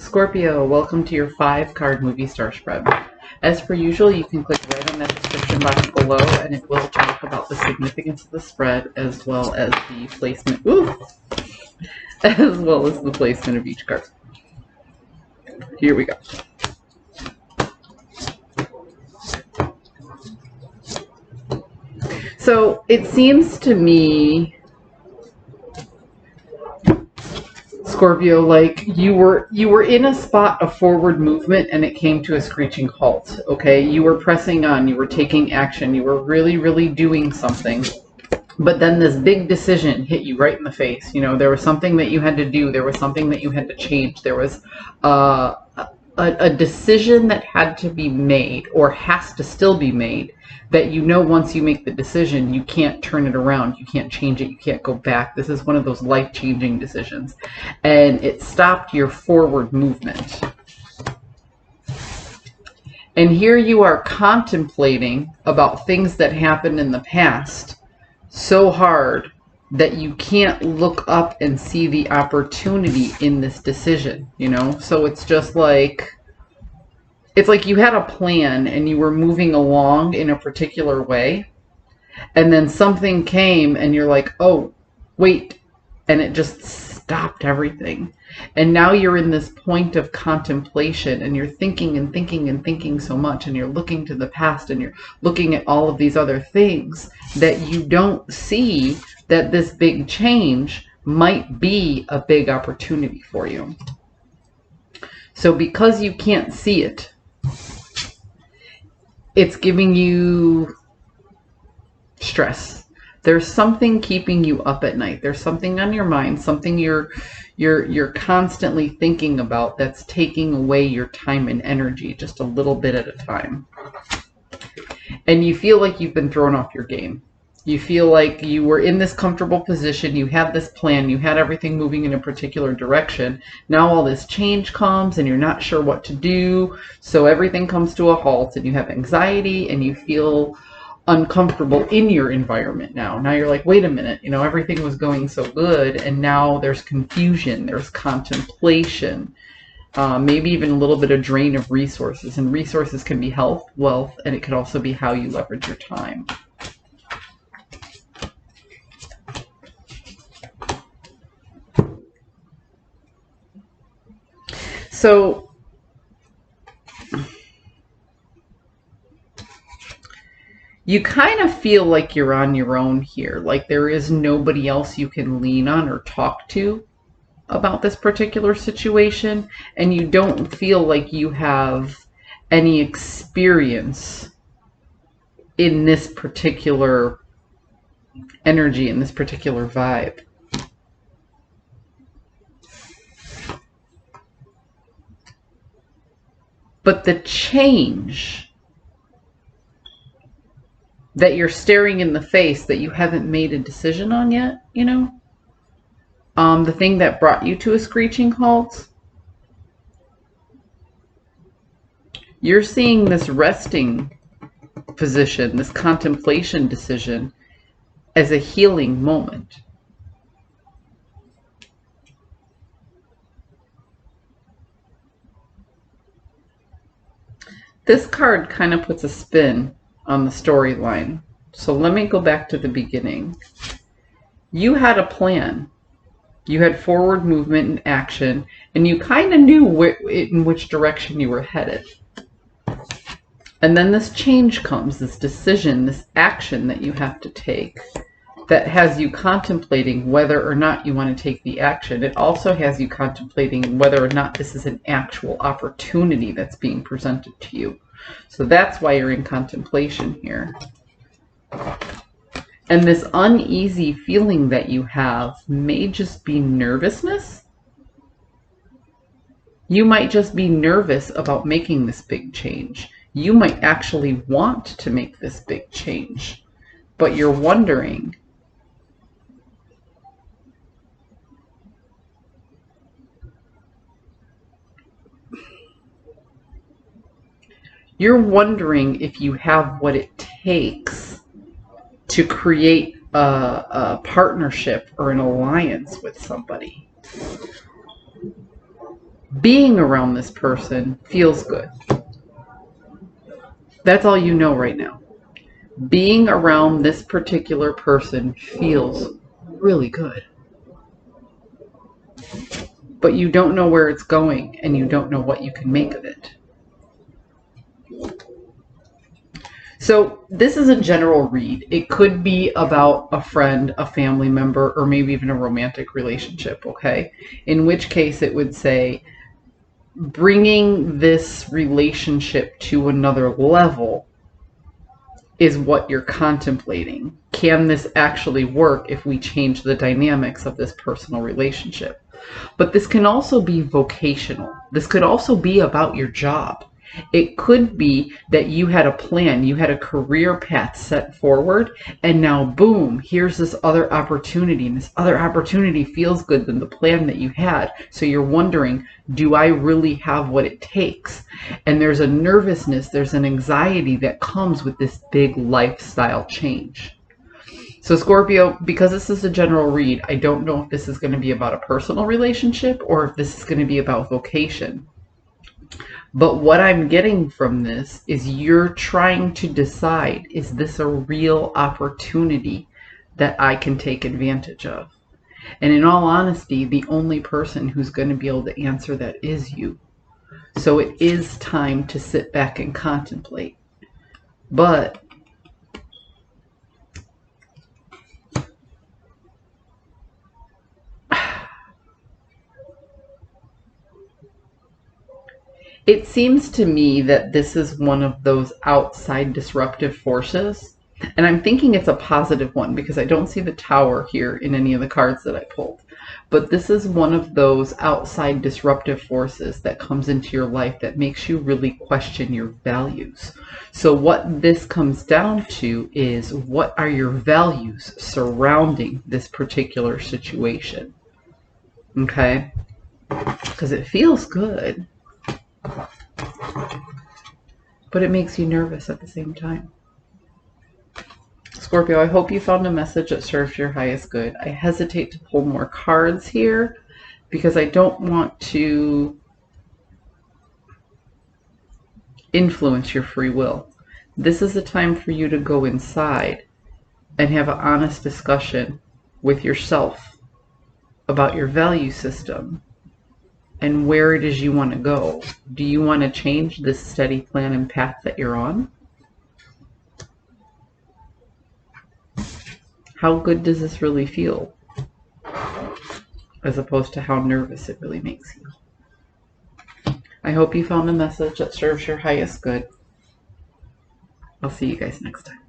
Scorpio, welcome to your 5-card movie star spread. As per usual, you can click right on that description box below and it will talk about the significance of the spread as well as the placement, as well as the placement of each card. Here we go. So it seems to me, Scorpio, like you were in a spot of forward movement and it came to a screeching halt. Okay, you were pressing on, you were taking action, you were really doing something, but then this big decision hit you right in the face. You know, there was something that you had to do, there was something that you had to change, there was a decision that had to be made or has to still be made, that you know once you make the decision, you can't turn it around, you can't change it, you can't go back. This is one of those life-changing decisions. And it stopped your forward movement. And here you are contemplating about things that happened in the past so hard that you can't look up and see the opportunity in this decision, you know? So it's just like, it's like you had a plan and you were moving along in a particular way, and then something came and you're like, oh, wait, and it just stopped everything. And now you're in this point of contemplation and you're thinking and thinking and thinking so much, and you're looking to the past and you're looking at all of these other things that you don't see that this big change might be a big opportunity for you. So because you can't see it, it's giving you stress. There's something keeping you up at night. There's something on your mind, something you're constantly thinking about that's taking away your time and energy just a little bit at a time. And you feel like you've been thrown off your game. You feel like you were in this comfortable position, you had this plan, you had everything moving in a particular direction. Now all this change comes and you're not sure what to do, so everything comes to a halt and you have anxiety and you feel uncomfortable in your environment now. Now you're like, wait a minute, you know, everything was going so good and now there's confusion, there's contemplation, maybe even a little bit of drain of resources. And resources can be health, wealth, and it could also be how you leverage your time. So you kind of feel like you're on your own here, like there is nobody else you can lean on or talk to about this particular situation, and you don't feel like you have any experience in this particular energy, in this particular vibe. But the change that you're staring in the face that you haven't made a decision on yet, you know, the thing that brought you to a screeching halt, you're seeing this resting position, this contemplation decision, as a healing moment. This card kind of puts a spin on the storyline. So let me go back to the beginning. You had a plan. You had forward movement and action, and you kind of knew in which direction you were headed. And then this change comes, this decision, this action that you have to take that has you contemplating whether or not you want to take the action. It also has you contemplating whether or not this is an actual opportunity that's being presented to you. So that's why you're in contemplation here. And this uneasy feeling that you have may just be nervousness. You might just be nervous about making this big change. You might actually want to make this big change, but you're wondering, if you have what it takes to create a partnership or an alliance with somebody. Being around this person feels good. That's all you know right now. Being around this particular person feels really good. But you don't know where it's going, and you don't know what you can make of it. So this is a general read. It could be about a friend, a family member, or maybe even a romantic relationship, okay? In which case it would say, bringing this relationship to another level is what you're contemplating. Can this actually work if we change the dynamics of this personal relationship? But this can also be vocational. This could also be about your job. It could be that you had a plan, you had a career path set forward, and now boom, here's this other opportunity, and this other opportunity feels good than the plan that you had. So you're wondering, do I really have what it takes? And there's a nervousness, there's an anxiety that comes with this big lifestyle change. So Scorpio, because this is a general read, I don't know if this is going to be about a personal relationship or if this is going to be about vocation. But what I'm getting from this is you're trying to decide, is this a real opportunity that I can take advantage of? And in all honesty, the only person who's going to be able to answer that is you. So it is time to sit back and contemplate. But it seems to me that this is one of those outside disruptive forces. And I'm thinking it's a positive one because I don't see the Tower here in any of the cards that I pulled. But this is one of those outside disruptive forces that comes into your life that makes you really question your values. So what this comes down to is, what are your values surrounding this particular situation? Okay? Because it feels good, but it makes you nervous at the same time. Scorpio, I hope you found a message that serves your highest good. I hesitate to pull more cards here because I don't want to influence your free will. This is a time for you to go inside and have an honest discussion with yourself about your value system and where it is you want to go. Do you want to change this steady plan and path that you're on? How good does this really feel? As opposed to how nervous it really makes you. I hope you found a message that serves your highest good. I'll see you guys next time.